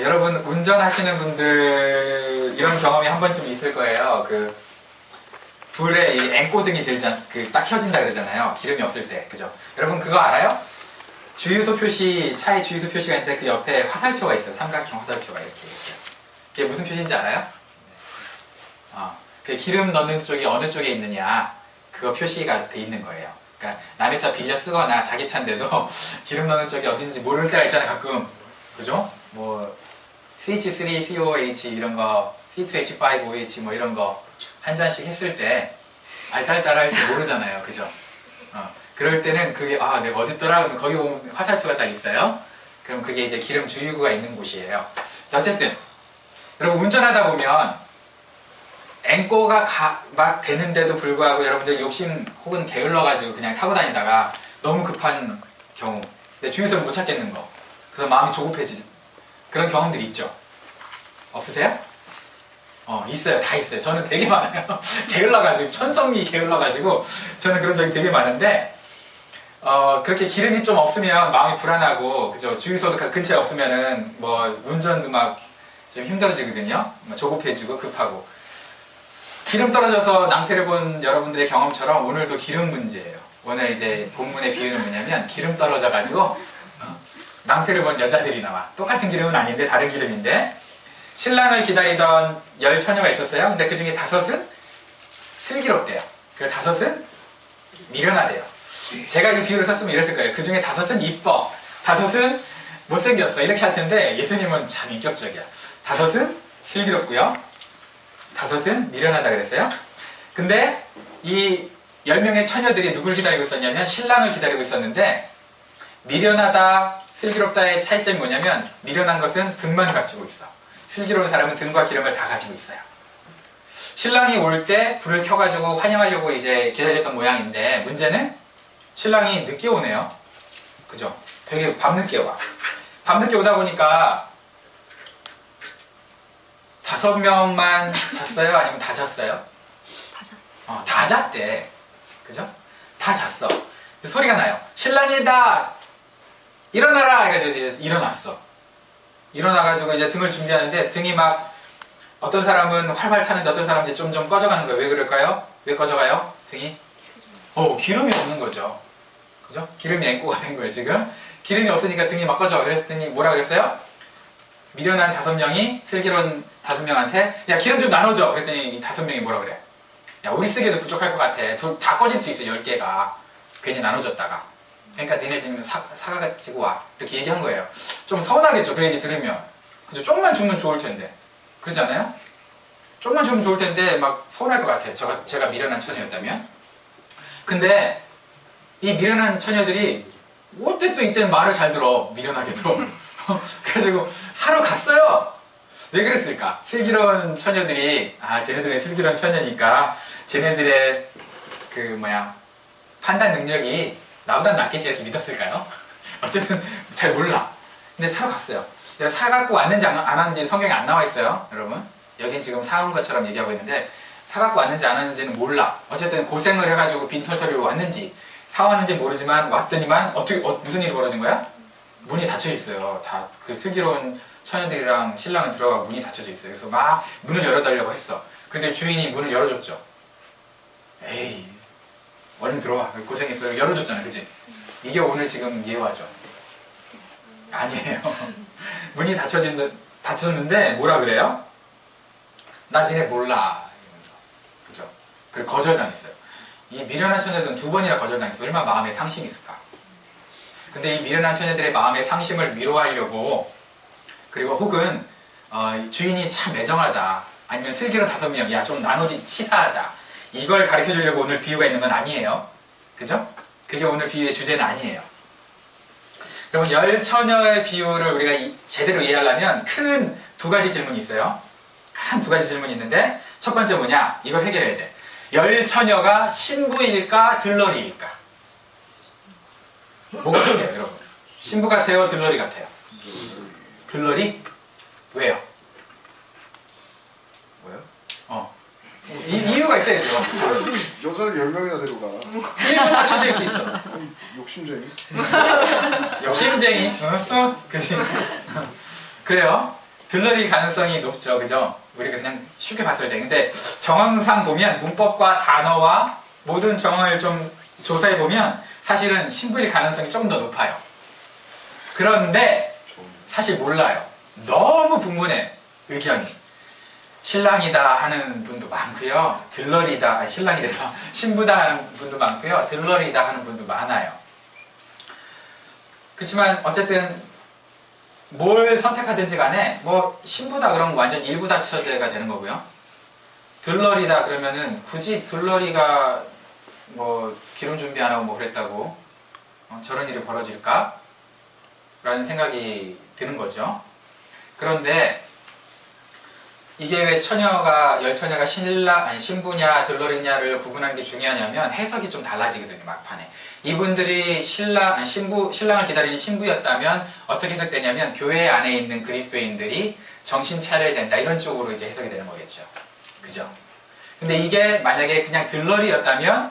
여러분 운전하시는 분들 이런 경험이 한 번쯤 있을 거예요. 불에 이 앵꼬등이 딱 켜진다 그러잖아요. 기름이 없을 때, 그죠? 여러분 그거 알아요? 주유소 표시, 차에 주유소 표시가 있는데 그 옆에 화살표가 있어요. 삼각형 화살표가 이렇게. 그게 무슨 표시인지 알아요? 그 기름 넣는 쪽이 어느 쪽에 있느냐, 그거 표시가 돼 있는 거예요. 그러니까 남의 차 빌려 쓰거나 자기 차인데도 기름 넣는 쪽이 어딘지 모를 때가 있잖아요, 가끔. 그죠? 뭐 CH3COH 이런 거, C2H5OH 뭐 이런 거 한 잔씩 했을 때 알딸딸할 때 모르잖아요, 그죠? 그럴 때는 그게 내가 어딨더라? 그럼 거기 보면 화살표가 딱 있어요. 그럼 그게 이제 기름 주유구가 있는 곳이에요. 어쨌든 여러분 운전하다 보면 앵꼬가 막 되는데도 불구하고 여러분들 욕심 혹은 게을러가지고 그냥 타고 다니다가 너무 급한 경우, 근데 주유소를 못 찾겠는 거, 그래서 마음이 조급해지는 그런 경험들 있죠? 없으세요? 있어요. 다 있어요. 저는 되게 많아요. 게을러가지고, 천성이 게을러가지고 저는 그런 적이 되게 많은데 그렇게 기름이 좀 없으면 마음이 불안하고, 그죠? 주유소도 근처에 없으면은 뭐 운전도 막 좀 힘들어지거든요. 조급해지고 급하고. 기름 떨어져서 낭패를 본 여러분들의 경험처럼 오늘도 기름 문제예요. 오늘 이제 본문의 비유는 뭐냐면 기름 떨어져가지고 낭패를 본 여자들이 나와. 똑같은 기름은 아닌데 다른 기름인데 신랑을 기다리던 10처녀가 있었어요. 근데 그 중에 5은 슬기롭대요. 그 5은 미련하대요. 제가 이 비유를 썼으면 이랬을 거예요. 그 중에 5은 이뻐, 5은 못생겼어, 이렇게 할 텐데 예수님은 참 인격적이야. 5은 슬기롭고요, 5은 미련하다 그랬어요. 근데 이 10명의 처녀들이 누굴 기다리고 있었냐면 신랑을 기다리고 있었는데, 미련하다, 슬기롭다의 차이점이 뭐냐면 미련한 것은 등만 갖추고 있어. 슬기로운 사람은 등과 기름을 다 가지고 있어요. 신랑이 올 때 불을 켜가지고 환영하려고 이제 기다렸던 모양인데, 문제는 신랑이 늦게 오네요. 그죠? 되게 밤늦게 와. 밤늦게 오다 보니까 5명만 잤어요? 아니면 다 잤어요? 다 잤어요. 다 잤대. 그죠? 다 잤어. 소리가 나요. 신랑이다! 일어나라! 해가지고 일어났어. 일어나가지고 이제 등을 준비하는데 등이 막 어떤 사람은 활활 타는데 어떤 사람은 이제 좀 꺼져가는 거예요. 왜 그럴까요? 왜 꺼져가요? 등이? 기름이 없는 거죠. 그죠? 기름이 앵꼬가 된 거예요, 지금. 기름이 없으니까 등이 막 꺼져. 그랬더니 뭐라 그랬어요? 미련한 5명이 슬기로운 5명한테 야, 기름 좀 나눠줘. 그랬더니 이 5명이 뭐라 그래? 야, 우리 쓰기에도 부족할 것 같아. 다 꺼질 수 있어, 10개가. 괜히 나눠줬다가. 그러니까 니네 지금 사과 가지고 와. 이렇게 얘기한 거예요. 좀 서운하겠죠, 그 얘기 들으면. 그죠? 조금만 주면 좋을 텐데. 그렇지 않아요? 조금만 주면 좋을 텐데 막 서운할 것 같아요. 제가 미련한 처녀였다면. 근데 이 미련한 처녀들이 어때 또 이때는 말을 잘 들어. 미련하게도. 그래가지고 사러 갔어요. 왜 그랬을까? 슬기로운 처녀들이 쟤네들의 슬기로운 처녀니까 쟤네들의 판단 능력이 나보다 낫겠지 이렇게 믿었을까요? 어쨌든 잘 몰라. 근데 사러 갔어요. 사갖고 왔는지 안 왔는지 성경에 안 나와 있어요, 여러분. 여긴 지금 사온 것처럼 얘기하고 있는데 사갖고 왔는지 안 왔는지는 몰라. 어쨌든 고생을 해가지고 빈털터리로 왔는지 사왔는지 모르지만 왔더니만 무슨 일이 벌어진 거야? 문이 닫혀 있어요. 다 그 슬기로운 처녀들이랑 신랑은 들어가고 문이 닫혀져 있어요. 그래서 막 문을 열어달라고 했어. 근데 주인이 문을 열어줬죠. 에이, 얼른 들어와. 고생했어. 열어줬잖아, 그치? 이게 오늘 지금 예화죠. 아니에요. 문이 닫혔는데 뭐라 그래요? 나 니네 몰라. 이러면서. 그죠? 그리고 거절당했어요. 이 미련한 처녀들은 2번이나 거절당했어. 얼마나 마음에 상심이 있을까? 근데 이 미련한 처녀들의 마음의 상심을 위로하려고, 그리고 혹은 주인이 참 매정하다, 아니면 슬기로운 5명, 야 좀 나눠지 치사하다, 이걸 가르쳐주려고 오늘 비유가 있는 건 아니에요. 그죠? 그게 오늘 비유의 주제는 아니에요. 여러분, 10처녀의 비유를 우리가 제대로 이해하려면 큰 2가지 질문이 있어요. 큰 2가지 질문이 있는데, 첫 번째 뭐냐? 이걸 해결해야 돼. 10처녀가 신부일까 들러리일까? 뭐가 같아요, 여러분? 신부 같아요, 들러리 같아요? 들러리? 왜요? 뭐요? 이유가 있어야죠. 여자를 10명이나 데려가. 1분 다 주제일 수 있죠. 욕심쟁이. 욕심쟁이. 그치? 그래요. 들러릴 가능성이 높죠. 그죠? 우리가 그냥 쉽게 봤을 때. 근데 정황상 보면 문법과 단어와 모든 정황을 좀 조사해보면 사실은 신부일 가능성이 조금 더 높아요. 그런데 사실 몰라요. 너무 분분해, 의견이. 신랑이다 하는 분도 많고요. 들러리다, 아니 신랑이래서 신부다 하는 분도 많고요. 들러리다 하는 분도 많아요. 그렇지만 어쨌든 뭘 선택하든지 간에 뭐 신부다 그러면 완전 일부다처제가 되는 거고요. 들러리다 그러면은 굳이 들러리가 뭐 기름 준비 안 하고 뭐 그랬다고 저런 일이 벌어질까? 라는 생각이 드는 거죠. 그런데 이게 왜 열처녀가 신랑, 아니 신부냐 들러리냐를 구분하는 게 중요하냐면 해석이 좀 달라지거든요, 막판에. 이분들이 신랑을 기다리는 신부였다면 어떻게 해석되냐면 교회 안에 있는 그리스도인들이 정신 차려야 된다, 이런 쪽으로 이제 해석이 되는 거겠죠. 그죠? 근데 이게 만약에 그냥 들러리였다면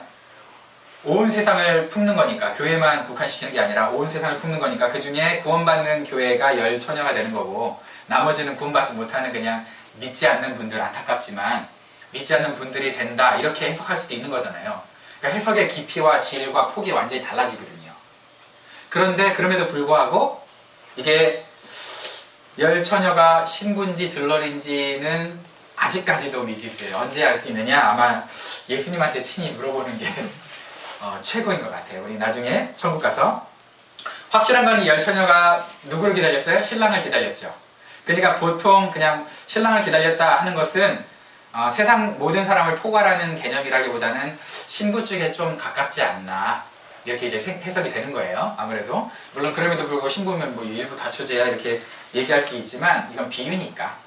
온 세상을 품는 거니까, 교회만 국한시키는 게 아니라 온 세상을 품는 거니까 그 중에 구원받는 교회가 열처녀가 되는 거고 나머지는 구원받지 못하는 그냥 믿지 않는 분들, 안타깝지만 믿지 않는 분들이 된다, 이렇게 해석할 수도 있는 거잖아요. 그러니까 해석의 깊이와 질과 폭이 완전히 달라지거든요. 그런데 그럼에도 불구하고 이게 열처녀가 신부인지 들러리인지는 아직까지도 미지수예요. 언제 알 수 있느냐? 아마 예수님한테 친히 물어보는 게 최고인 것 같아요. 우리 나중에 천국 가서. 확실한 건 이 열처녀가 누구를 기다렸어요? 신랑을 기다렸죠. 그러니까 보통 그냥 신랑을 기다렸다 하는 것은 세상 모든 사람을 포괄하는 개념이라기보다는 신부 쪽에 좀 가깝지 않나, 이렇게 이제 해석이 되는 거예요. 아무래도 물론 그럼에도 불구하고 신부면 뭐 일부 다처제야 이렇게 얘기할 수 있지만 이건 비유니까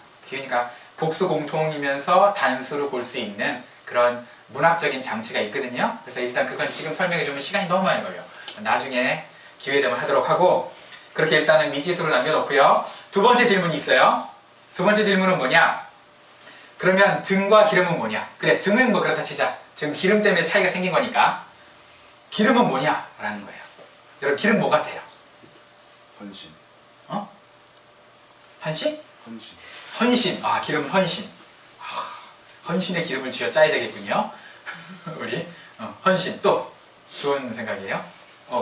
복수 공통이면서 단수로 볼 수 있는 그런 문학적인 장치가 있거든요. 그래서 일단 그건 지금 설명해주면 시간이 너무 많이 걸려요. 나중에 기회 되면 하도록 하고, 그렇게 일단은 미지수를 남겨놓고요. 두 번째 질문이 있어요. 두 번째 질문은 뭐냐? 그러면 등과 기름은 뭐냐? 그래, 등은 뭐 그렇다 치자. 지금 기름 때문에 차이가 생긴 거니까 기름은 뭐냐? 라는 거예요. 여러분, 기름 뭐 같아요? 헌신. 헌신? 헌신. 헌신. 아, 기름 헌신. 헌신의 기름을 쥐어 짜야 되겠군요. 우리 헌신. 또 좋은 생각이에요.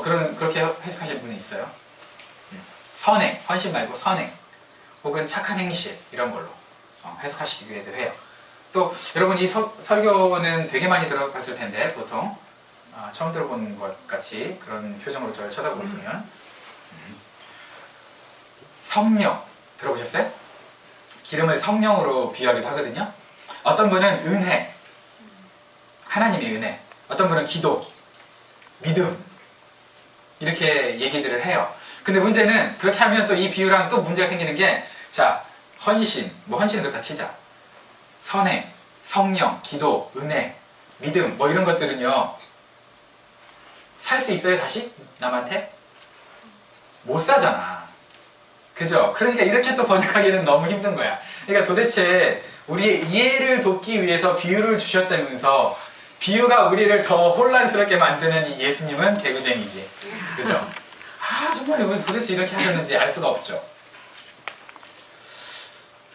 그렇게 해석하시는 분이 있어요. 선행, 헌신 말고 선행, 혹은 착한 행실, 이런 걸로 해석하시기도 해요. 또 여러분, 이 설교는 되게 많이 들어봤을 텐데 보통 처음 들어본 것 같이 그런 표정으로 저를 쳐다보고 있으면 성령 들어보셨어요? 기름을 성령으로 비유하기도 하거든요. 어떤 분은 은혜, 하나님의 은혜, 어떤 분은 기도, 믿음, 이렇게 얘기들을 해요. 근데 문제는 그렇게 하면 또 이 비유랑 또 문제가 생기는 게, 자, 헌신, 뭐 헌신은 그렇다 치자. 선행, 성령, 기도, 은혜, 믿음, 뭐 이런 것들은요, 살 수 있어요, 다시? 남한테? 못 사잖아. 그죠? 그러니까 이렇게 또 번역하기는 너무 힘든 거야. 그러니까 도대체 우리의 이해를 돕기 위해서 비유를 주셨다면서 비유가 우리를 더 혼란스럽게 만드는 이 예수님은 개구쟁이지. 그죠? 정말 이분 도대체 이렇게 하셨는지 알 수가 없죠.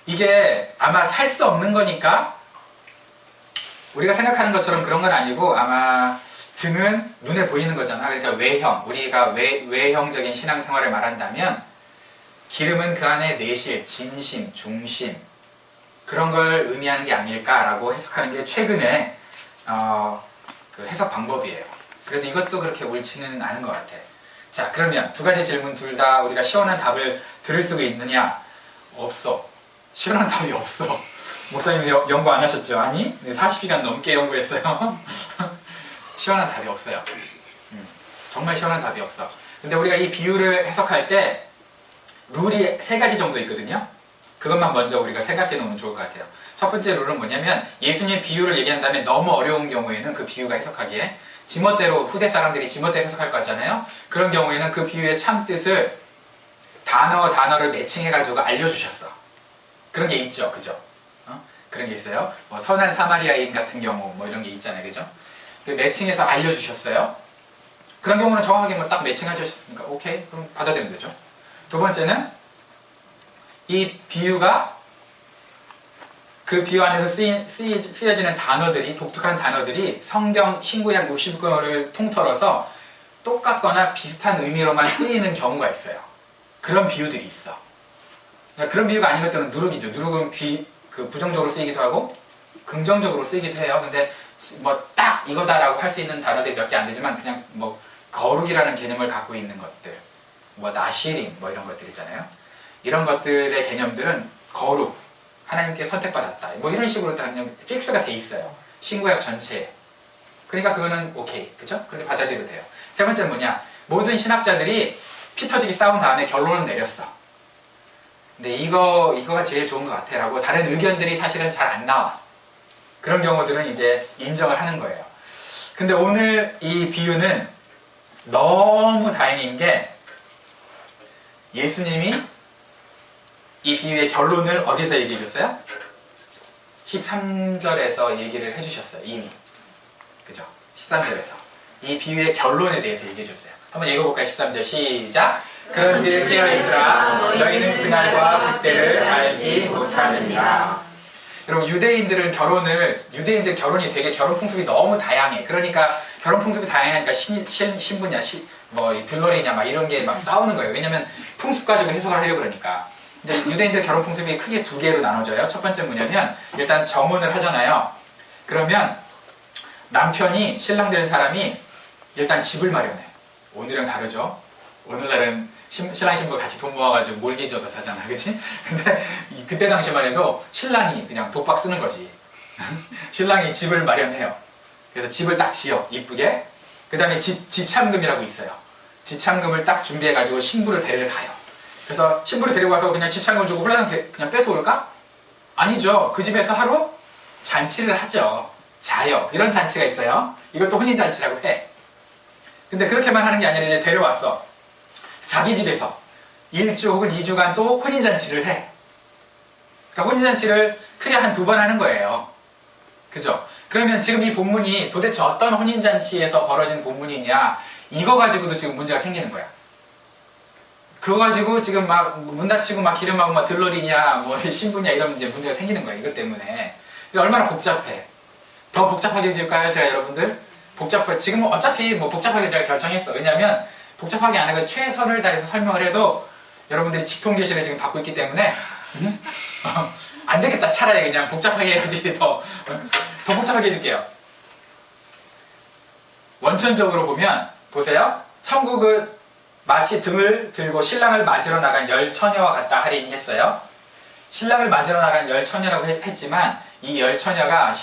이게 아마 살 수 없는 거니까 우리가 생각하는 것처럼 그런 건 아니고, 아마 등은 눈에 보이는 거잖아. 그러니까 외형, 우리가 외형적인 신앙생활을 말한다면 기름은 그 안에 내실, 진심, 중심, 그런 걸 의미하는 게 아닐까라고 해석하는 게 최근에 그 해석 방법이에요. 그래도 이것도 그렇게 옳지는 않은 것 같아. 자, 그러면 두 가지 질문 둘 다 우리가 시원한 답을 들을 수가 있느냐? 없어. 시원한 답이 없어. 목사님 연구 안 하셨죠? 아니, 40시간 넘게 연구했어요. 시원한 답이 없어요. 정말 시원한 답이 없어. 근데 우리가 이 비유를 해석할 때 룰이 3가지 정도 있거든요. 그것만 먼저 우리가 생각해 놓으면 좋을 것 같아요. 첫 번째 룰은 뭐냐면, 예수님 비유를 얘기한 다음에 너무 어려운 경우에는 그 비유가 해석하기에 지멋대로, 후대 사람들이 지멋대로 해석할 것 같잖아요. 그런 경우에는 그 비유의 참뜻을 단어를 매칭해가지고 알려주셨어. 그런 게 있죠, 그죠? 그런 게 있어요. 뭐 선한 사마리아인 같은 경우 뭐 이런 게 있잖아요, 그죠? 그 매칭해서 알려주셨어요. 그런 경우는 정확하게 뭐 딱 매칭해주셨으니까 오케이, 그럼 받아들이면 되죠. 두 번째는 이 비유가 그 비유 안에서 쓰여지는 단어들이, 독특한 단어들이 성경 신구약 60권을 통틀어서 똑같거나 비슷한 의미로만 쓰이는 경우가 있어요. 그런 비유들이 있어. 그러니까 그런 비유가 아닌 것들은 누룩이죠. 누룩은 부정적으로 쓰이기도 하고 긍정적으로 쓰이기도 해요. 근데 뭐 딱 이거다라고 할 수 있는 단어들이 몇 개 안 되지만 그냥 뭐 거룩이라는 개념을 갖고 있는 것들, 뭐 나시림 뭐 이런 것들 있잖아요. 이런 것들의 개념들은 거룩, 하나님께 선택받았다, 뭐 이런 식으로 다 그냥 픽스가 돼 있어요. 신구약 전체에. 그러니까 그거는 오케이, 그죠? 그렇게 받아들여도 돼요. 세 번째는 뭐냐? 모든 신학자들이 피 터지게 싸운 다음에 결론을 내렸어. 근데 이거가 제일 좋은 것 같아 라고 다른 의견들이 사실은 잘 안 나와. 그런 경우들은 이제 인정을 하는 거예요. 근데 오늘 이 비유는 너무 다행인 게 예수님이 이 비유의 결론을 어디서 얘기해 줬어요? 13절에서 얘기를 해주셨어요. 이미. 그죠? 13절에서 이 비유의 결론에 대해서 얘기해 줬어요. 한번 읽어볼까요? 13절 시작. 그런즉 깨어있으라 너희는 그날과 그때를 알지 못하느니라. 여러분, 유대인들 결혼이 되게 결혼 풍습이 너무 다양해. 그러니까 결혼 풍습이 다양하니까 신부냐 뭐 들러리냐 막 이런 게 막 싸우는 거예요. 왜냐면 풍습 가지고 해석을 하려고 그러니까. 근데 유대인들 결혼 풍습이 크게 두 개로 나눠져요. 첫 번째 뭐냐면 일단 정혼을 하잖아요. 그러면 남편이, 신랑 되는 사람이 일단 집을 마련해. 오늘은 다르죠. 오늘날은 신랑 신부 같이 돈 모아가지고 몰기지 얻어 사잖아, 그치? 근데 그때 당시만 해도 신랑이 그냥 독박 쓰는 거지. 신랑이 집을 마련해요. 그래서 집을 딱 지어, 이쁘게. 그 다음에 지참금이라고 있어요. 지참금을 딱 준비해가지고 신부를 데리러 가요. 그래서 신부를 데리고 와서 그냥 지참금 주고 홀라당 그냥 뺏어올까? 아니죠. 그 집에서 하루 잔치를 하죠. 자요. 이런 잔치가 있어요. 이것도 혼인잔치라고 해. 근데 그렇게만 하는 게 아니라 이제 데려왔어. 자기 집에서 1주 혹은 2주간 또 혼인잔치를 해. 그러니까 혼인잔치를 크게 한 2번 하는 거예요. 그죠? 그러면 지금 이 본문이 도대체 어떤 혼인잔치에서 벌어진 본문이냐, 이거 가지고도 지금 문제가 생기는 거야. 그거 가지고 지금 막 문 닫히고 막 기름하고 막 들러리냐 뭐 신부냐 이런 문제가 생기는 거야. 이것 때문에. 이게 얼마나 복잡해. 더 복잡하게 해줄까요, 제가 여러분들? 지금 어차피 뭐 복잡하게 제가 결정했어. 왜냐면 복잡하게 안 하고 최선을 다해서 설명을 해도 여러분들이 직통계시를 지금 받고 있기 때문에 안 되겠다. 차라리 그냥 복잡하게 해야지. 더 복잡하게 해줄게요. 원천적으로 보면 보세요. 천국은 마치 등을 들고 신랑을 맞으러 나간 열 처녀와 같다 할인이 했어요. 신랑을 맞으러 나간 열 처녀라고 했지만 이 열 처녀가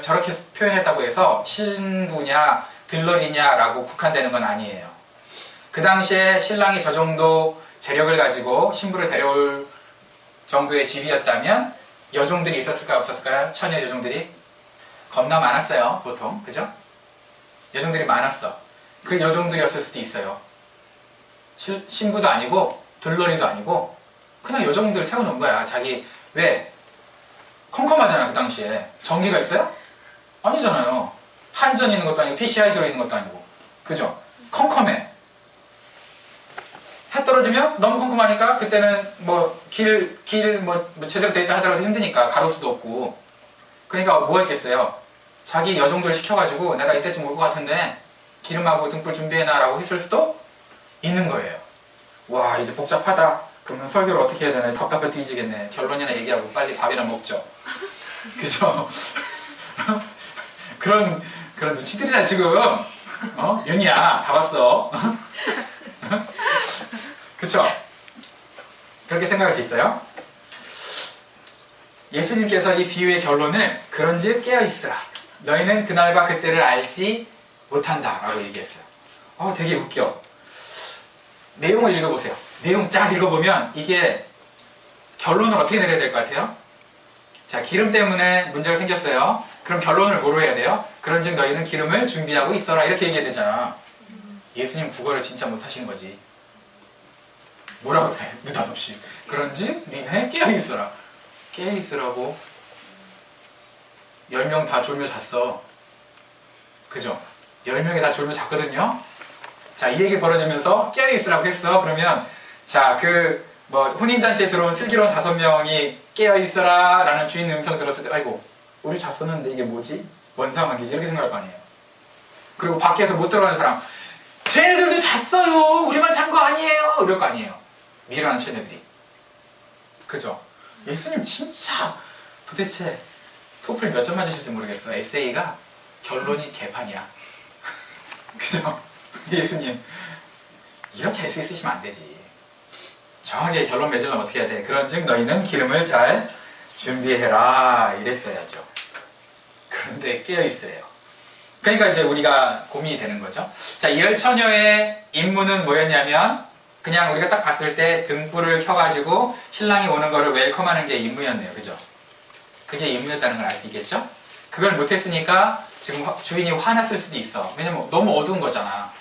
저렇게 표현했다고 해서 신부냐 들러리냐라고 국한되는 건 아니에요. 그 당시에 신랑이 저 정도 재력을 가지고 신부를 데려올 정도의 집이었다면 여종들이 있었을까요? 없었을까요? 처녀 여종들이? 겁나 많았어요. 보통. 그죠? 여종들이 많았어. 그 여종들이었을 수도 있어요. 신부도 아니고 들러리도 아니고 그냥 여종들 세워놓은 거야. 자기 왜? 컴컴하잖아. 그 당시에. 전기가 있어요? 아니잖아요. 한전 있는 것도 아니고 PCI 들어있는 것도 아니고. 그죠? 컴컴해. 해 떨어지면 너무 컴컴하니까 그때는 뭐 뭐 제대로 돼 있다 하더라도 힘드니까 가로수도 없고. 그러니까 뭐 했겠어요? 자기 여종들 시켜가지고 내가 이때쯤 올 것 같은데 기름하고 등불 준비해놔 라고 했을 수도 있는 거예요. 와, 이제 복잡하다. 그러면 설교를 어떻게 해야 되나 답답해 뒤지겠네. 결론이나 얘기하고 빨리 밥이나 먹죠. 그죠? 그런 눈치들이잖아 지금. 윤이야 다 봤어. 그쵸? 그렇게 생각할 수 있어요. 예수님께서 이 비유의 결론을 그런즉 깨어있으라 너희는 그날과 그때를 알지 못한다 라고 얘기했어요. 되게 웃겨. 내용을 읽어보세요. 내용 쫙 읽어보면 이게 결론을 어떻게 내려야 될 것 같아요? 자, 기름 때문에 문제가 생겼어요. 그럼 결론을 뭐로 해야 돼요? 그런즉 너희는 기름을 준비하고 있어라 이렇게 얘기해야 되잖아. 예수님 국어를 진짜 못하시는 거지. 뭐라고 해? 느닷없이. 그런즉 니네 깨어있어라. 깨어있으라고 10명 다 졸며 잤어. 그죠? 10명이 다 졸며 잤거든요. 자, 이 얘기 벌어지면서 깨어있으라고 했어. 그러면 자, 뭐 혼인잔치에 들어온 슬기로운 5명이 깨어있어라 라는 주인 음성 들었을 때 아이고 우리 잤었는데 이게 뭐지? 뭔 상황이지? 이렇게 생각할 거 아니에요. 그리고 밖에서 못 들어가는 사람 쟤네들도 잤어요 우리만 잔 거 아니에요 이럴 거 아니에요. 미련한 처녀들이. 그죠? 예수님 진짜 도대체 토플 몇 점 맞으실지 모르겠어. 에세이가 결론이 개판이야. 그죠? 예수님 이렇게 에세이 쓰시면 안 되지. 정확하게 결론 맺으려면 어떻게 해야 돼? 그런즉 너희는 기름을 잘 준비해라 이랬어야죠. 그런데 깨어있어요. 그러니까 이제 우리가 고민이 되는 거죠. 자, 이 열처녀의 임무는 뭐였냐면 그냥 우리가 딱 봤을 때 등불을 켜가지고 신랑이 오는 거를 웰컴하는 게 임무였네요. 그죠? 그게 임무였다는 걸 알 수 있겠죠? 그걸 못했으니까 지금 주인이 화났을 수도 있어. 왜냐면 너무 어두운 거잖아.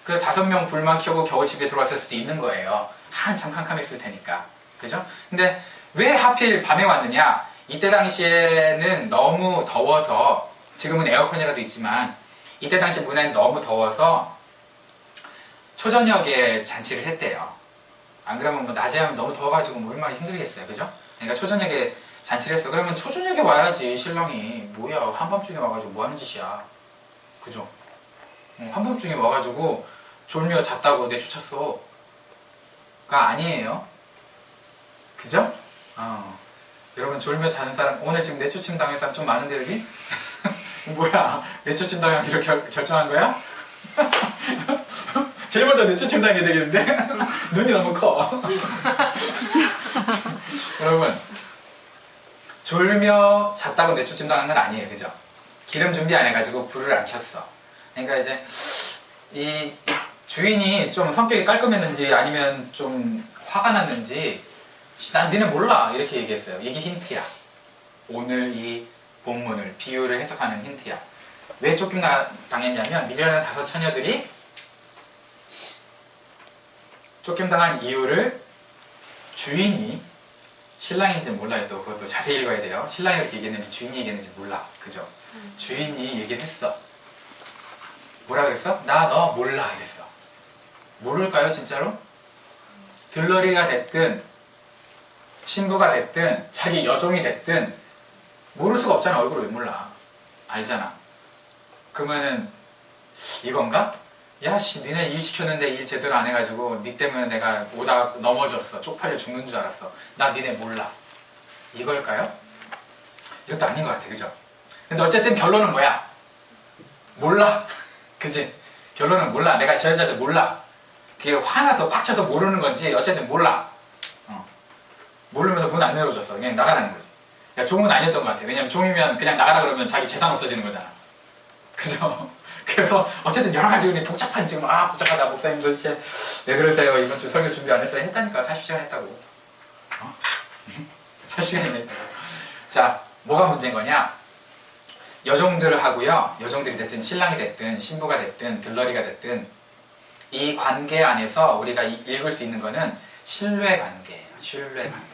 그래서 5명 불만 켜고 겨우 집에 들어왔을 수도 있는 거예요. 한참 캄캄했을 테니까. 그죠? 근데 왜 하필 밤에 왔느냐? 이때 당시에는 너무 더워서, 지금은 에어컨이라도 있지만 이때 당시 문에는 너무 더워서 초저녁에 잔치를 했대요. 안 그러면 뭐 낮에 하면 너무 더워가지고 뭐 얼마나 힘들겠어요. 그죠? 그러니까 초저녁에 잔치를 했어. 그러면 초저녁에 와야지 신랑이. 뭐야 한밤중에 와가지고 뭐 하는 짓이야. 그죠? 한밤중에 와가지고 졸며 잤다고 내쫓았어. 가 아니에요. 그죠? 여러분 졸며 자는 사람, 오늘 지금 내쫓임 당할 사람 좀 많은데 여기? 뭐야 내쫓임 당하기로 결정한 거야? 제일 먼저 내쫓임 당해야 되겠는데? 눈이 너무 커. 여러분 졸며 잤다고 내쫓임 당한 건 아니에요. 그죠? 기름 준비 안 해가지고 불을 안 켰어. 그러니까 이제 이 주인이 좀 성격이 깔끔했는지 아니면 좀 화가 났는지 난 니네 몰라 이렇게 얘기했어요. 이게 힌트야. 오늘 이 본문을 비유를 해석하는 힌트야. 왜 쫓김당했냐면 미련한 5 처녀들이 쫓김당한 이유를 주인이 신랑인지 몰라요. 또 그것도 자세히 읽어야 돼요. 신랑이 그렇게 얘기했는지 주인이 얘기했는지 몰라. 그죠? 주인이 얘기를 했어. 뭐라 그랬어? 나 너 몰라 이랬어. 모를까요 진짜로? 들러리가 됐든 신부가 됐든 자기 여종이 됐든 모를 수가 없잖아. 얼굴을 왜 몰라. 알잖아. 그러면은 이건가? 야씨 니네 일 시켰는데 일 제대로 안 해가지고 니 때문에 내가 오다가 넘어졌어. 쪽팔려 죽는 줄 알았어. 나 니네 몰라. 이걸까요? 이것도 아닌 것 같아. 그죠? 근데 어쨌든 결론은 뭐야? 몰라. 그지? 결론은 몰라. 내가 저 여자들 몰라. 그게 화나서 빡쳐서 모르는 건지 어쨌든 몰라. 모르면서 문 안 열어줬어. 그냥 나가라는 거지. 그러니까 종은 아니었던 것 같아. 왜냐면 종이면 그냥 나가라 그러면 자기 재산 없어지는 거잖아. 그죠? 그래서 어쨌든 여러 가지 복잡한 지금 복잡하다. 목사님 도대체 왜 그러세요? 이번 주 설교 준비 안 했어요? 했다니까. 40시간 했다고. 40시간이나 했다고. 자, 뭐가 문제인 거냐? 여종들을 하고요. 여종들이 됐든 신랑이 됐든 신부가 됐든 들러리가 됐든 이 관계 안에서 우리가 읽을 수 있는 거는 신뢰 관계예요. 신뢰 관계.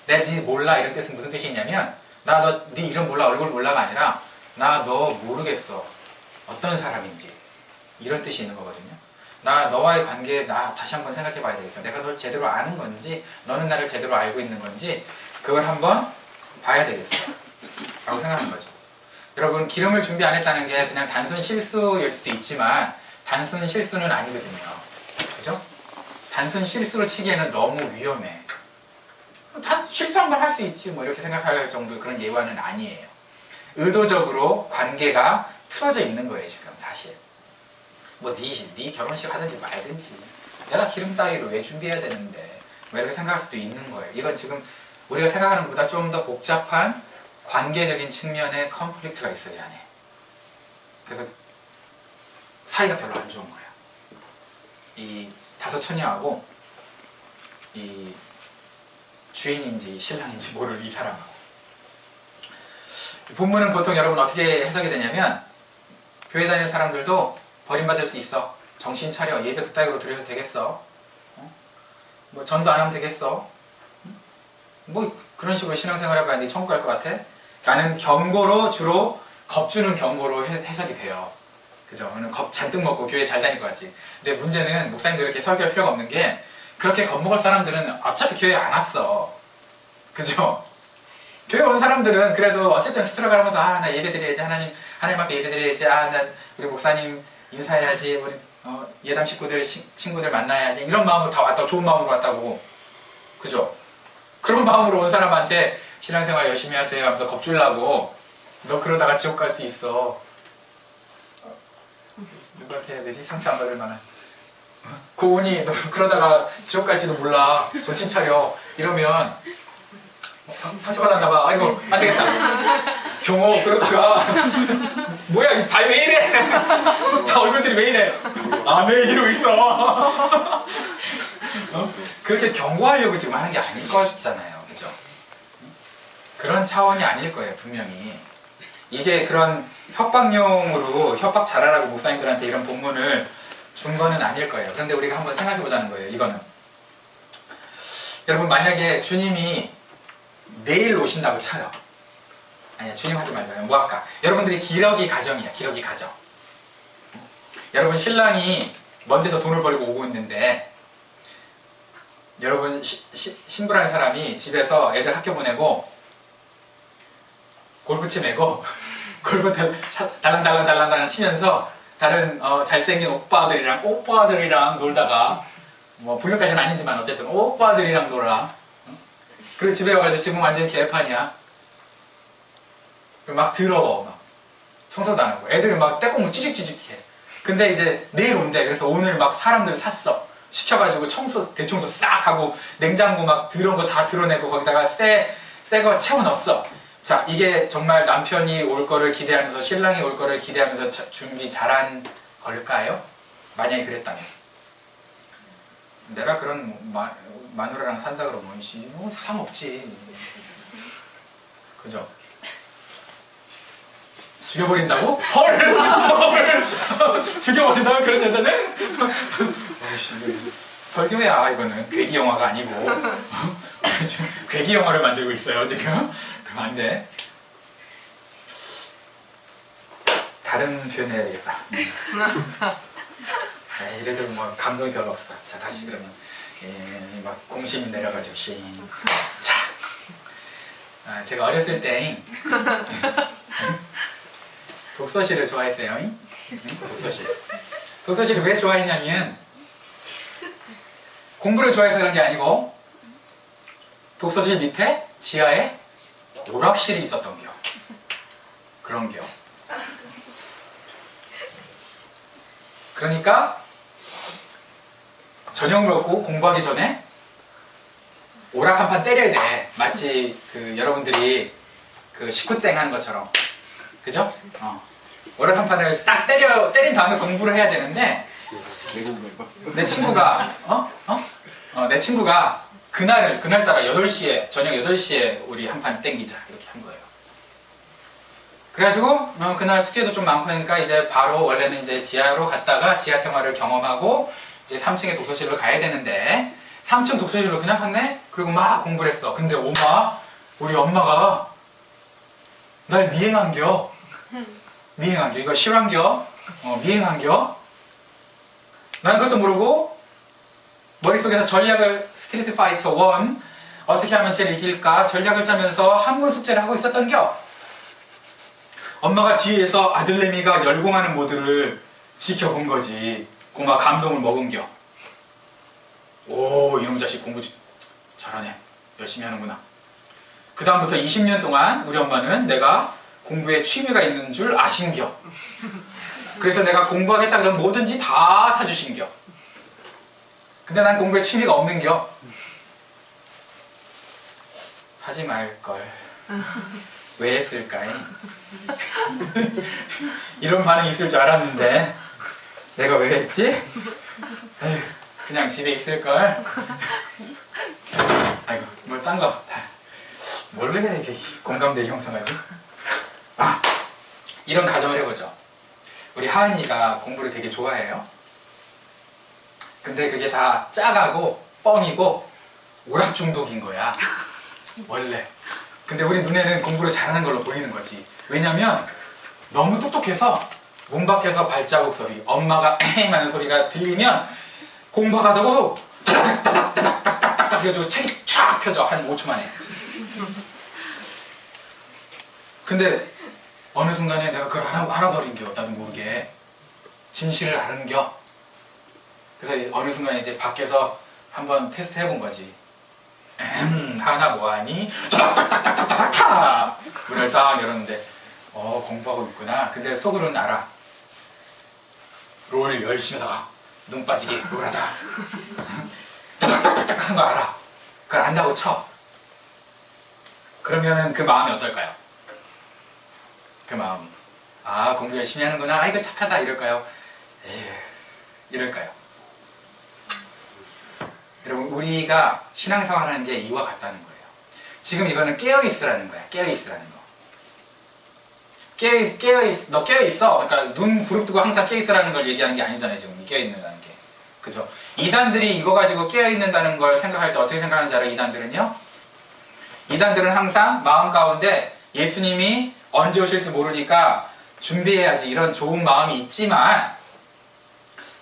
내 니 몰라 이런 뜻은 무슨 뜻이 있냐면 나 너 니 이름 몰라 얼굴 몰라가 아니라 나 너 모르겠어. 어떤 사람인지 이런 뜻이 있는 거거든요. 나 너와의 관계 나 다시 한번 생각해 봐야 되겠어. 내가 널 제대로 아는 건지 너는 나를 제대로 알고 있는 건지 그걸 한번 봐야 되겠어 라고 생각하는 거죠. 여러분 기름을 준비 안 했다는 게 그냥 단순 실수일 수도 있지만 단순 실수는 아니거든요. 그죠? 단순 실수로 치기에는 너무 위험해. 실수 한 번 할 수 있지 뭐 이렇게 생각할 정도 그런 예화는 아니에요. 의도적으로 관계가 틀어져 있는 거예요 지금 사실. 뭐 네 결혼식 하든지 말든지 내가 기름 따위로 왜 준비해야 되는데 뭐 이렇게 생각할 수도 있는 거예요. 이건 지금 우리가 생각하는 것보다 좀 더 복잡한 관계적인 측면의 컨플릭트가 있어요 이 안에. 그래서 사이가 별로 안 좋은 거예요. 이 5 처녀하고 이 주인인지 신랑인지 모를 이 사람하고. 본문은 보통 여러분 어떻게 해석이 되냐면 교회 다니는 사람들도 버림받을 수 있어. 정신 차려. 예배 그따위로 드려도 되겠어. 뭐 전도 안 하면 되겠어. 뭐 그런 식으로 신앙생활 해봐야 네 천국 갈 것 같아? 라는 경고로 주로 겁주는 경고로 해석이 돼요. 그죠? 오늘 겁 잔뜩 먹고 교회 잘 다닐 것 같지. 근데 문제는 목사님들 이렇게 설교할 필요가 없는 게 그렇게 겁먹을 사람들은 어차피 교회 안 왔어. 그죠? 교회 온 사람들은 그래도 어쨌든 스트러글 하면서 아, 나 예배 드려야지. 하나님 앞에 예배 드려야지. 아, 나 우리 목사님 인사해야지. 우리 예담 식구들, 친구들 만나야지. 이런 마음으로 다 왔다고, 좋은 마음으로 왔다고. 그죠? 그런 마음으로 온 사람한테 신앙생활 열심히 하세요 하면서 겁주려고 너 그러다가 지옥 갈 수 있어. 누구한테 해야 되지? 상처 안 받을 만한. 고은이 너 그러다가 지옥 갈지도 몰라. 정신 차려. 이러면 상처받았나 봐. 아이고 안 되겠다. 경호 그러다가 뭐야 다 왜 이래? 다 얼굴들이 왜 이래? 아 왜 이러고 있어? 그렇게 경고하려고 지금 하는 게 아닐 거잖아요. 그죠? 그런 차원이 아닐 거예요. 분명히. 이게 그런 협박용으로 협박 잘하라고 목사님들한테 이런 본문을 준 거는 아닐 거예요. 그런데 우리가 한번 생각해 보자는 거예요. 이거는. 여러분 만약에 주님이 내일 오신다고 쳐요. 아니야 주님 하지 말자요. 뭐 할까? 여러분들이 기러기 가정이야. 기러기 가정. 여러분 신랑이 먼 데서 돈을 벌고 오고 있는데 여러분 신부라는 사람이 집에서 애들 학교 보내고 골프채 메고 골프 달랑달랑 치면서 다른 잘생긴 오빠들이랑 놀다가 뭐 불륜까지는 아니지만 어쨌든 오빠들이랑 놀아. 그리고 집에 와가지고 집은 완전히 개판이야. 막 더러워. 막 청소도 안 하고 애들은 막 떼국물 찌직찌직해. 근데 이제 내일 온대. 그래서 오늘 막 사람들 샀어. 시켜가지고 대청소 싹 하고 냉장고 막 더러운 거 다 드러내고 거기다가 새 거 채워 넣었어. 자, 이게 정말 남편이 올 거를 기대하면서 신랑이 올 거를 기대하면서 준비 잘한 걸까요? 만약에 그랬다면. 내가 그런 마누라랑 산다 그러면 상없지. 그죠? 죽여버린다고? 헐! 죽여버린다고 그런 여자는? 설교야 이거는. 괴기 영화가 아니고 괴기 영화를 만들고 있어요 지금. 그럼 안 돼. 다른 표현 해야 되겠다. 이래도 뭐 감동이 별로 없어. 자 다시 그러면 막 공심이 내려가지고 자, 제가 어렸을 때 독서실을 좋아했어요. 독서실을 왜 좋아했냐면 공부를 좋아해서 그런 게 아니고 독서실 밑에 지하에 오락실이 있었던 겨. 그런 겨. 그러니까 저녁 먹고 공부하기 전에 오락 한 판 때려야 돼. 마치 그 여러분들이 그 식구땡 하는 것처럼. 그죠? 오락 한 판을 딱 때린 다음에 공부를 해야 되는데 내 친구가 내 친구가 그날따라 8시에 저녁 8시에 우리 한 판 땡기자 이렇게 한 거예요. 그래가지고 그날 숙제도 좀 많고 하니까 이제 바로 원래는 이제 지하로 갔다가 지하 생활을 경험하고 이제 3층에 독서실로 가야 되는데 3층 독서실로 그냥 갔네? 그리고 막 공부를 했어. 근데 우리 엄마가 날 미행한겨. 이거 실한겨? 미행한겨? 난 그것도 모르고 머릿속에서 스트리트 파이터 1 어떻게 하면 쟤를 이길까 전략을 짜면서 한문 숙제를 하고 있었던겨. 엄마가 뒤에서 아들내미가 열공하는 모드를 지켜본 거지. 고마 감동을 먹은겨. 오 이놈 자식 공부 잘하네. 열심히 하는구나. 그 다음부터 20년 동안 우리 엄마는 내가 공부에 취미가 있는 줄 아신겨. 그래서 내가 공부하겠다 그러면 뭐든지 다 사주신겨. 근데 난 공부에 취미가 없는겨. 하지 말걸. 왜 했을까요? 이런 반응이 있을 줄 알았는데 내가 왜 했지? 에휴, 그냥 집에 있을걸. 아이고 뭘 딴 거 뭘 왜 이렇게 공감대 형성하지? 이런 가정을 해보죠. 우리 하은이가 공부를 되게 좋아해요. 근데 그게 다 짜가고 뻥이고 오락 중독인 거야 원래. 근데 우리 눈에는 공부를 잘하는 걸로 보이는 거지. 왜냐면 너무 똑똑해서 문 밖에서 발자국 소리, 엄마가 에헴 하는 소리가 들리면 공부하다고 따닥따닥따닥따닥 해가지고 책이 쫙 펴져. 한 5초 만에. 근데 어느 순간에 내가 그걸 알아버린겨. 나도 모르게. 진실을 아는겨. 그래서 어느 순간에 이제 밖에서 한번 테스트 해본 거지. 하나 뭐하니? 탁탁탁탁탁탁 문을 딱 열었는데 공부하고 있구나. 근데 속으로는 알아. 롤 열심히 하다가 눈 빠지게 롤하다가 탁탁탁탁 한 거 알아. 그걸 안다고 쳐. 그러면은 그 마음이 어떨까요? 그 마음이 공부 열심히 하는구나. 이거 착하다 이럴까요? 에휴 이럴까요? 여러분 우리가 신앙생활 하는 게 이와 같다는 거예요. 지금 이거는 깨어있으라는 거야. 깨어있으라는 거. 너 깨어있어. 그러니까 눈 부릅뜨고 항상 깨어있으라는 걸 얘기하는 게 아니잖아요. 지금 깨어있는다는 게. 그죠? 이단들이 이거 가지고 깨어있는다는 걸 생각할 때 어떻게 생각하는지 알아요? 이단들은요? 이단들은 항상 마음 가운데 예수님이 언제 오실지 모르니까 준비해야지 이런 좋은 마음이 있지만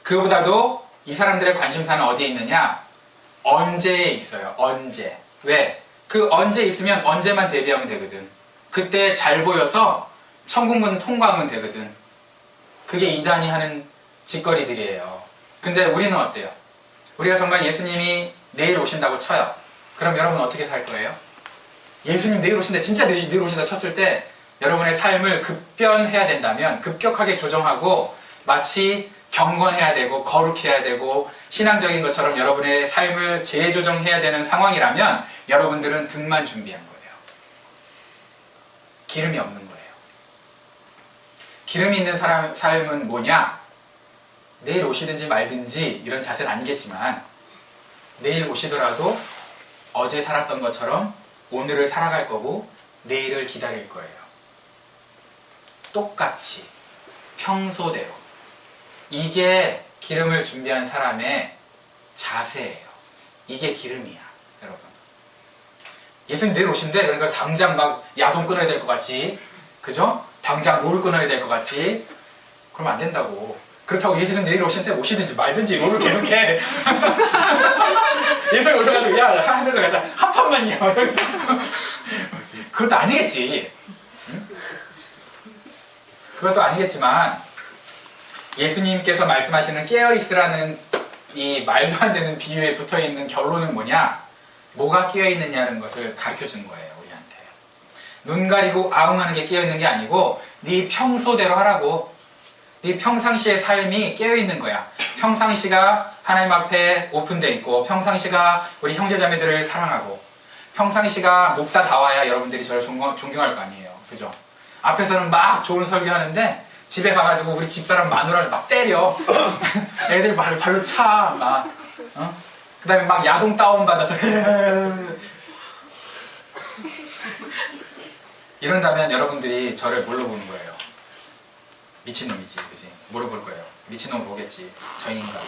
그거보다도 이 사람들의 관심사는 어디에 있느냐? 언제에 있어요. 언제. 왜? 그 언제 있으면 언제만 대비하면 되거든. 그때 잘 보여서 천국문 통과하면 되거든. 그게 이단이 하는 짓거리들이에요. 근데 우리는 어때요? 우리가 정말 예수님이 내일 오신다고 쳐요. 그럼 여러분 어떻게 살 거예요? 예수님 내일 오신다, 진짜 내일 오신다 쳤을 때 여러분의 삶을 급변해야 된다면 급격하게 조정하고 마치 경건해야 되고 거룩해야 되고 신앙적인 것처럼 여러분의 삶을 재조정해야 되는 상황이라면 여러분들은 등만 준비한 거예요. 기름이 없는 거예요. 기름이 있는 사람 삶은 뭐냐? 내일 오시든지 말든지 이런 자세는 아니겠지만 내일 오시더라도 어제 살았던 것처럼 오늘을 살아갈 거고 내일을 기다릴 거예요. 똑같이 평소대로. 이게 기름을 준비한 사람의 자세예요. 이게 기름이야, 여러분. 예수님 내일 오신대. 그러니까 당장 막 야동 끊어야 될 것 같지, 그죠? 당장 롤 끊어야 될 것 같지. 그러면 안 된다고. 그렇다고 예수님 내일 오신대 오시든지 말든지 롤을 계속해. 예수님 오셔가지고 야 하늘로 가자 한 판만요. 그것도 아니겠지. 응? 그것도 아니겠지만 예수님께서 말씀하시는 깨어있으라는 이 말도 안 되는 비유에 붙어있는 결론은 뭐냐? 뭐가 깨어있느냐는 것을 가르쳐주는 거예요. 우리한테. 눈 가리고 아웅하는 게 깨어있는 게 아니고 네 평소대로 하라고. 네 평상시의 삶이 깨어있는 거야. 평상시가 하나님 앞에 오픈되어 있고 평상시가 우리 형제자매들을 사랑하고 평상시가 목사다워야 여러분들이 저를 존경할 거 아니에요. 그죠? 앞에서는 막 좋은 설교하는데 집에 가가지고 우리 집사람 마누라를 막 때려. 애들 발로 차. 막. 그 다음에 막 야동 다운받아서 이런다면 여러분들이 저를 뭘로 보는 거예요? 미친놈이지, 그지? 뭐로 볼 거예요? 미친놈 보겠지. 저 인간.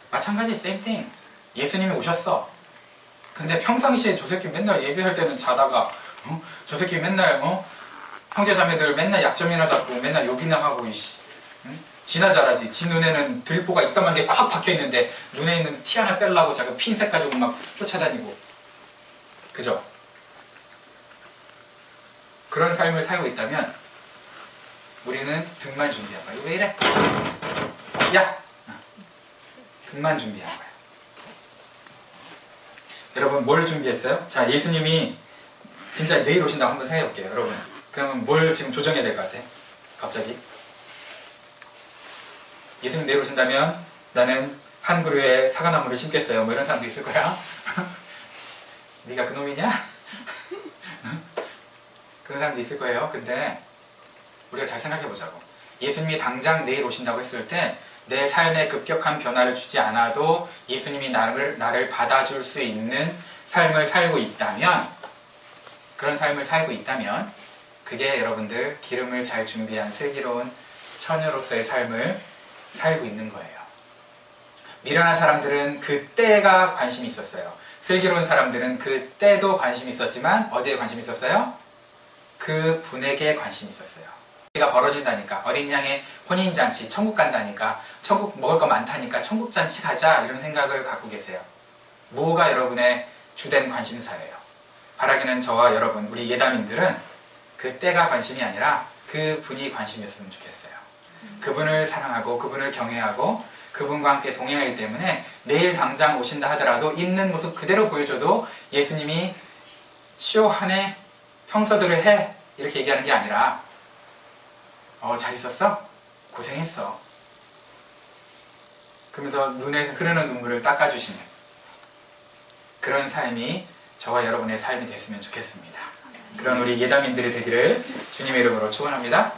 마찬가지, same thing. 예수님이 오셨어. 근데 평상시에 저 새끼 맨날 예배할 때는 자다가 저 새끼 맨날 형제자매들 맨날 약점이나 잡고 맨날 욕이나 하고 지나 잘하지. 지 눈에는 들보가 이따만 게 콱 박혀있는데 눈에 있는 티 하나 빼려고 자꾸 핀셋 가지고 막 쫓아다니고. 그죠? 그런 삶을 살고 있다면 우리는 등만 준비한 거야. 이거 왜 이래? 야! 등만 준비한 거야. 여러분 뭘 준비했어요? 자, 예수님이 진짜 내일 오신다고 한번 생각해 볼게요. 여러분 그러면 뭘 지금 조정해야 될 것 같아? 갑자기 예수님 내일 오신다면 나는 한 그루에 사과나무를 심겠어요. 뭐 이런 사람도 있을 거야. 네가 그놈이냐? 그런 사람도 있을 거예요. 근데 우리가 잘 생각해 보자고. 예수님이 당장 내일 오신다고 했을 때 내 삶에 급격한 변화를 주지 않아도 예수님이 나를 받아줄 수 있는 삶을 살고 있다면, 그런 삶을 살고 있다면 그게 여러분들 기름을 잘 준비한 슬기로운 처녀로서의 삶을 살고 있는 거예요. 미련한 사람들은 그 때가 관심이 있었어요. 슬기로운 사람들은 그 때도 관심이 있었지만 어디에 관심이 있었어요? 그 분에게 관심이 있었어요. 가 벌어진다니까, 어린 양의 혼인잔치, 천국 간다니까, 천국 먹을 거 많다니까 천국 잔치 가자, 이런 생각을 갖고 계세요. 뭐가 여러분의 주된 관심사예요? 바라기는 저와 여러분, 우리 예담인들은 그 때가 관심이 아니라 그 분이 관심이었으면 좋겠어요. 그분을 사랑하고 그분을 경외하고 그분과 함께 동행하기 때문에 내일 당장 오신다 하더라도 있는 모습 그대로 보여줘도 예수님이 쇼 하네, 평소대로 해, 이렇게 얘기하는 게 아니라 잘 있었어? 고생했어. 그러면서 눈에 흐르는 눈물을 닦아주시는 그런 삶이 저와 여러분의 삶이 됐으면 좋겠습니다. 그런 우리 예담인들이 되기를 주님의 이름으로 축원합니다.